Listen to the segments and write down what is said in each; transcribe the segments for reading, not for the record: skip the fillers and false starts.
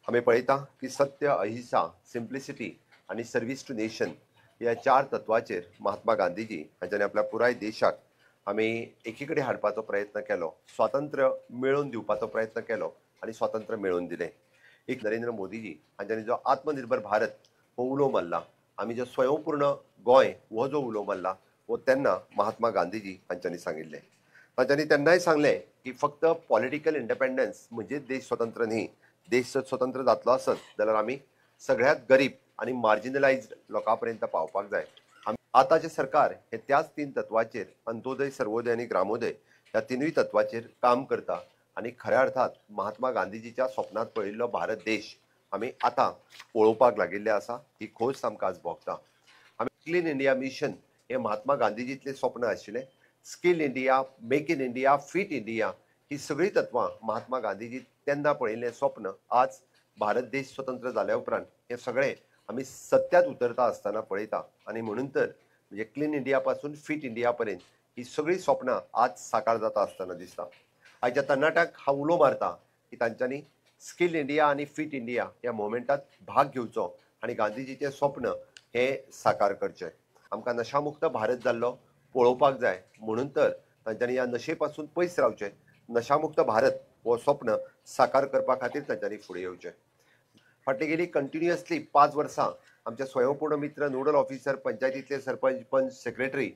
आम्ही पळयता की सत्य, अहिंसा, सिम्प्लिसिटी आणि सर्व्हिस टू नेशन या चार तत्वाचेर महात्मा गांधीजी हांच्यानी आपल्या पुराय देशाक आमी एकीकडे हाडपाचो प्रयत्न केलो, स्वातंत्र्य मेळोवन दिवपाचो प्रयत्न केलो आणि स्वातंत्र्य मेळोवन दिलें. एक नरेंद्र मोदीजी हांच्यानी जो आत्मनिर्भर भारत हो उलो मारला, आमी जो स्वयंपूर्ण गोंय हो जो उलो मारला हो तेन्ना महात्मा गांधीजी हांच्यानी सांगिल्लें. तांच्यांनी तेन्नाय सांगलें की फक्त पॉलिटिकल इंडिपेंडन्स म्हणजे देश स्वतंत्र न्ही, देश जर स्वतंत्र जातलो आसत जाल्यार आमी सगळ्यात गरीब आणि मार्जिनलायज्ड लोकांपर्यंत पावपाक जाय. आतांचे सरकार हे त्याच तीन तत्वाचेर अंत्योदय, सर्वोदय आणि ग्रामोदय ह्या तिनूय तत्वाचेर काम करता आणि खऱ्या अर्थात महात्मा गांधीजीच्या स्वप्नात पळयल्लो भारत देश आमी आतां पळोवपाक लागिल्ले आसा. ही खोस आमकां आज भोगता. आमी क्लीन इंडिया मिशन हे महात्मा गांधीजीतले स्वप्न आशिल्लें. Skill India, make in India, fit India ही सगळी तत्वां महात्मा गांधीजी तेन्ना पळयिल्लें स्वप्न आज भारत देश स्वतंत्र जाल्या उपरांत हे सगळे आमी सत्यात उतरता आसतना पळयता. आणि म्हणून तर म्हणजे क्लीन इंडिया पासून फिट इंडिया पर्यंत ही सगळी स्वप्नां आज साकार जाता आसतना दिसता. आयच्या तरणाट्यांक हांव उलो मारता की तांच्यांनी स्कील इंडिया आणि फिट इंडिया ह्या मुवमेंटात भाग घेवचो आणि गांधीजीचें स्वप्न हे साकार करचें. आमकां नशामुक्त भारत जाल्लो पळोवपाक जाय. म्हणून तर तांच्यांनी ह्या नशे पासून पयस रावचें. नशामुक्त भारत हो स्वप्न साकार करपा खातीर तांच्यांनी फुडें येवचें. फाटली गेली कंटिन्युअसली 5 वर्सां आमचे स्वयंपूर्ण मित्र, नोडल ऑफिसर, पंचायतीतले सरपंच, पंच, सेक्रेटरी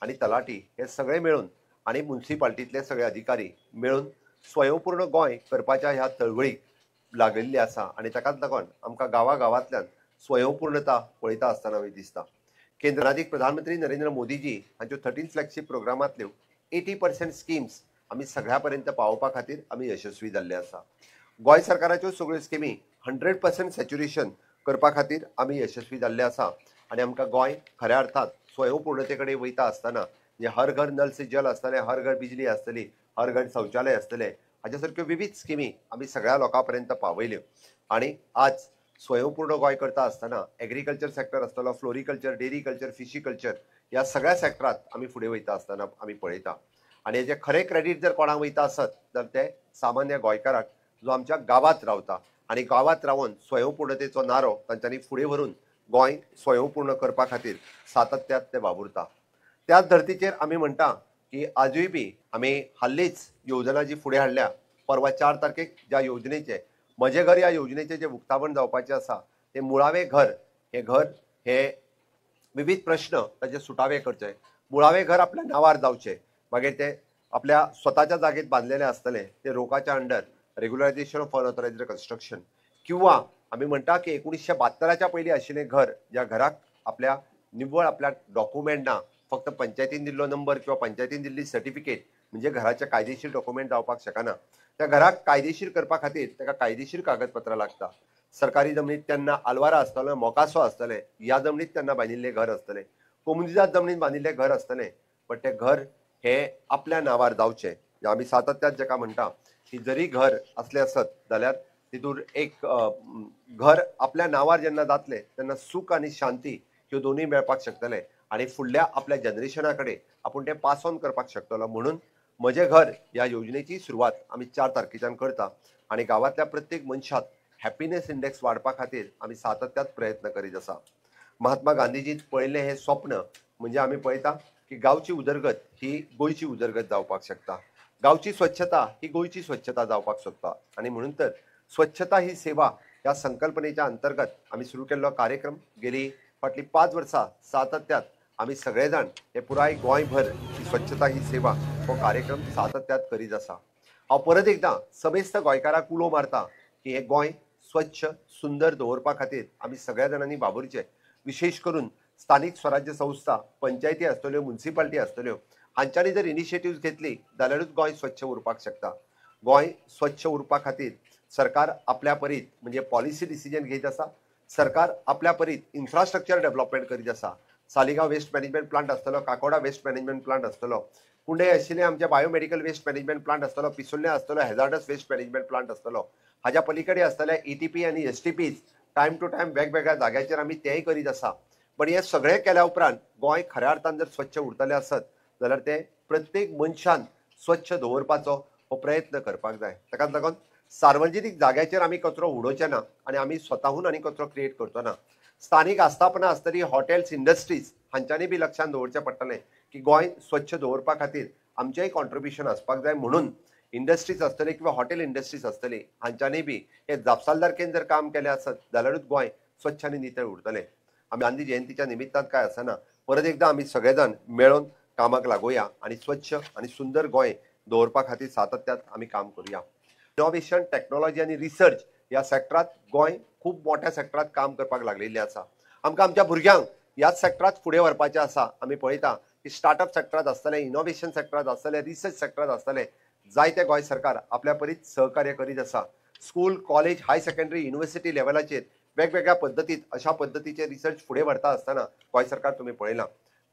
आणि तलाटी हे सगळे मेळून आणि म्युनिसिपालिटीतले सगळे अधिकारी मेळून स्वयंपूर्ण गोंय करपाच्या ह्या चळवळीक लागिल्ली आसा आणि ताकाच लागून आमकां गांवांतल्यान स्वयंपूर्णता पळयता आसतना दिसता. केंद्राधीक प्रधानमंत्री नरेंद्र मोदीजी हांच्यो 13 फ्लॅगशीप प्रोग्रामांतल्यो 80% स्किम्स आमी सगळ्या पर्यंत पावोवपा खातीर आमी यशस्वी जाल्ले आसा. गोंय सरकाराच्यो सगळ्यो स्किमी 100% सॅच्युरेशन करपा खातीर आमी यशस्वी जाल्ले आसा आणि आमकां गोंय खऱ्या अर्थात स्वयंपूर्णते कडेन वयता आसतना म्हणजे हर घर नल से जल आसतलें, हर घर बिजली आसतली, हर घर शौचालय आसतलें, हाचे सारक्यो विविध स्किमी आमी सगळ्या लोकां पर्यंत पावयल्यो. आणि आज स्वयंपूर्ण गोंय करता आसतना एग्रीकल्चर सेक्टर आसतलो, floriculture, dairy culture, fishy culture ह्या सगळ्या सेक्टरांत आमी फुडें वयता आसतना आमी पळयता. आणि हेजे खरें क्रेडीट जर कोणाक वयता आसत जाल्यार ते सामान्य गोंयकाराक जो आमच्या गांवांत रावता आणि गांवांत रावन स्वयंपूर्णतेचो नारो तांच्यांनी फुडें व्हरून गोंय स्वयंपूर्ण करपा खातीर सातत्यात ते वावुरता. त्याच धर्तीचेर आमी म्हणटा की आजूय बी आमी हाल्लीच योजना जी फुडें हाडल्या, परवा 4 तारखेक ज्या योजनेचे म्हजें घर ह्या योजनेचें जें उक्तावण जावपाचें आसा तें मुळावें घर हे विविध प्रश्न ताचे सुटावे करचे. मुळावें घर आपल्या नांवार जावचें, मागीर तें आपल्या स्वताच्या जागेत बांदलेलें आसतलें तें रोकाच्या under regularisation of unauthorised construction, किंवा आमी म्हणटा की 1972च्या पयलीं आशिल्लें घर ज्या घराक आपल्या निव्वळ आपल्या डॉक्युमेंट ना, फक्त पंचायतीन दिल्लो नंबर किंवा पंचायतीन दिल्ली सर्टिफिकेट म्हणजे घराचे कायदेशीर डॉक्युमेंट जावपाक शकना. त्या घराक कायदेशीर करपा खातीर ताका कायदेशीर कागदपत्रां लागता. सरकारी जमनीत तेन्ना आलवारा आसतलें, मोकासो आसतलें, ह्या जमनीत तेन्ना बांदिल्लें घर आसतलें, कोमुनिजात जमनीत बांदिल्लें घर आसतलें, पण तें घर हे आपल्या नांवार जावचें. आमी सातत्यात जाका म्हणटा की जरी घर असलें आसत जाल्यार तितून एक घर आपल्या नांवार जेन्ना जातलें तेन्ना सूख आनी शांती ह्यो दोनूय मेळपाक शकतले आणि फुडल्या आपल्या जनरेशना कडेन आपूण तें पास ऑन करपाक शकतलो. म्हणून म्हजें घर ह्या योजनेची सुरवात आमी 4 तारखेच्यान करता आणि गांवांतल्या प्रत्येक मनशाक हॅपिनेस इंडेक्स वाडपा खातीर आमी सातत्यात प्रयत्न करीत आसा. महात्मा गांधीजीन पळयल्लें हें स्वप्न म्हणजे आमी पळयता की गांवची उदरगत ही गोंयची उदरगत जावपाक शकता. गांवची स्वच्छता ही गोंयची स्वच्छता जावपाक शकता. आणि म्हणून तर स्वच्छता ही सेवा ह्या संकल्पनेच्या अंतर्गत आमी सुरू केल्लो कार्यक्रम गेली फाटली 5 वर्सां सातत्यात आमी सगळे जाण हे पुराय गोंयभर ही स्वच्छता ही सेवा हो कार्यक्रम सातत्यात करीत आसा. हांव परत एकदां समेस्त गोंयकाराक उलो मारता की हे गोंय स्वच्छ सुंदर दवरपा खातीर आमी सगळ्या जाणांनी वावुरचें. विशेष करून स्थानिक स्वराज्य संस्था, पंचायती आसतल्यो, म्युनिसिपालिटी आसतल्यो, हांच्यांनी जर इनिशिएटिव्ह घेतली जाल्यारूच गोंय स्वच्छ उरपाक शकता. गोंय स्वच्छ उरपा खातीर सरकार आपल्या परीत म्हणजे पॉलिसी डिसिजन घेत आसा. सरकार आपल्या परीत इन्फ्रास्ट्रक्चर डेव्हलपमेंट करीत आसा. सालिगांव वेस्ट मॅनेजमेंट प्लांट आसतलो, काकोडा वेस्ट मॅनेजमेंट प्लांट आसतलो, कुंडे आशिल्ले आमचे बायोमेडिकल वेस्ट मॅनेजमेंट प्लांट आसतलो, पिसुल्लें आसतलो, हॅझार्डस वेस्ट मॅनेजमेंट प्लांट आसतलो, हाज्या पलीकडे आसतले ETP आनी STPs टायम टू टायम वेगवेगळ्या जाग्याचेर आमी तेंय करीत आसा. पण हे सगळें केल्या उपरांत गोंय खऱ्या अर्थान जर स्वच्छ उरतलें आसत जाल्यार ते प्रत्येक मनशान स्वच्छ दवरपाचो हो प्रयत्न करपाक जाय. ताकाच लागून सार्वजनिक जाग्याचेर आमी कचरो उडोवचे ना आनी आमी स्वताहून आनी कचरो क्रिएट करचो ना। स्थानीक आस्थापना आसतली हॉटेल्स इंडस्ट्रीज हांच्यांनी बी लक्षांत दवरचें पडटलें की गोंय स्वच्छ दवरपा खातीर आमचेंय कॉन्ट्रिब्युशन आसपाक जाय। म्हणून इंडस्ट्रीज आसतले किंवा हॉटेल इंडस्ट्रीज आसतली हांच्यांनी बी हे जापसालदारकेन जर काम केलें आसत जाल्यारूच गोंय स्वच्छ आनी नितळ उरतलें। आमी गांधी जयंतीच्या निमित्तान काय आसना परत एकदां आमी सगळे जाण मेळोन कामाक लागुया आनी स्वच्छ आनी सुंदर गोंय दवरपा खातीर सातत्यान आमी काम करुया। इनोव्हेशन टेक्नॉलॉजी आनी रिसर्च ह्या सेक्टरांत गोंय खूब मोठ्या सेक्टरांत काम करपाक लागलेलें आसा। आमकां आमच्या भुरग्यांक ह्याच सेक्टरांत फुडें व्हरपाचें आसा। आमी पळयता की स्टार्टअप सेक्टरांत आसतलें, इनोव्हेशन सेक्टरांत आसतलें, रिसर्च सेक्टरांत आसतलें, जायते गोंय सरकार आपल्या परीत सहकार्य करीत आसा। स्कूल, कॉलेज, हाय सेकंडरी, युनिव्हर्सिटी लेवलाचेर वेगवेगळ्या पद्दतीत अशा पद्दतीचे रिसर्च फुडें व्हरता आसतना गोंय सरकार तुमी पळयलां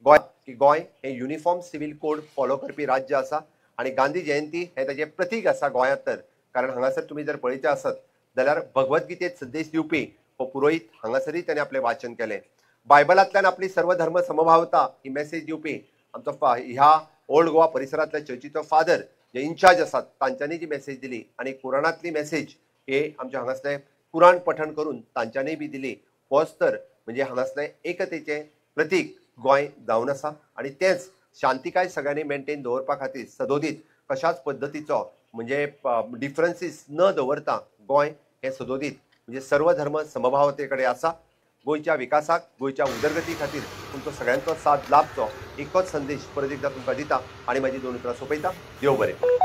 गोंय हे युनिफॉर्म सिव्हिल कोड फॉलो करपी राज्य आसा आनी गांधी जयंती हे ताचें प्रतीक आसा गोंयांत तर। कारण हांगासर तुमी जर पळयता आसत जाल्यार भगवद्गीतेत संदेश दिवपी हो पुरोहीत हांगासरय ताणें आपलें वाचन केलें। बायबलांतल्यान आपली सर्व धर्म समभावता ही मेसेज दिवपी आमचो ह्या ओल्ड गोवा परिसरांतल्या चर्चीचो फादर जे इन्चार्ज आसात तांच्यांनी जी मेसेज दिली आनी कुराणांतली मेसेज हे आमच्या हांगासलें कुराण पठण करून तांच्यांनी बी दिली। होच तर म्हणजे हांगासलें एकतेचें प्रतीक गोंय जावन आसा आनी तेंच शांतिकाय सगळ्यांनी मेंटेन दवरपा खातीर सदोदीत कशाच पद्दतीचो म्हणजे डिफरन्सीस न दवरता गोंय हे सदोदीत म्हणजे सर्व धर्म समभावते कडेन आसा। गोंयच्या विकासाक गोंयच्या उदरगती खातीर तुमचो सगळ्यांचो साथ लाभचो एकच संदेश परत एकदां तुमकां दिता आनी म्हाजी दोन उतरां सोंपयता। देव बरें।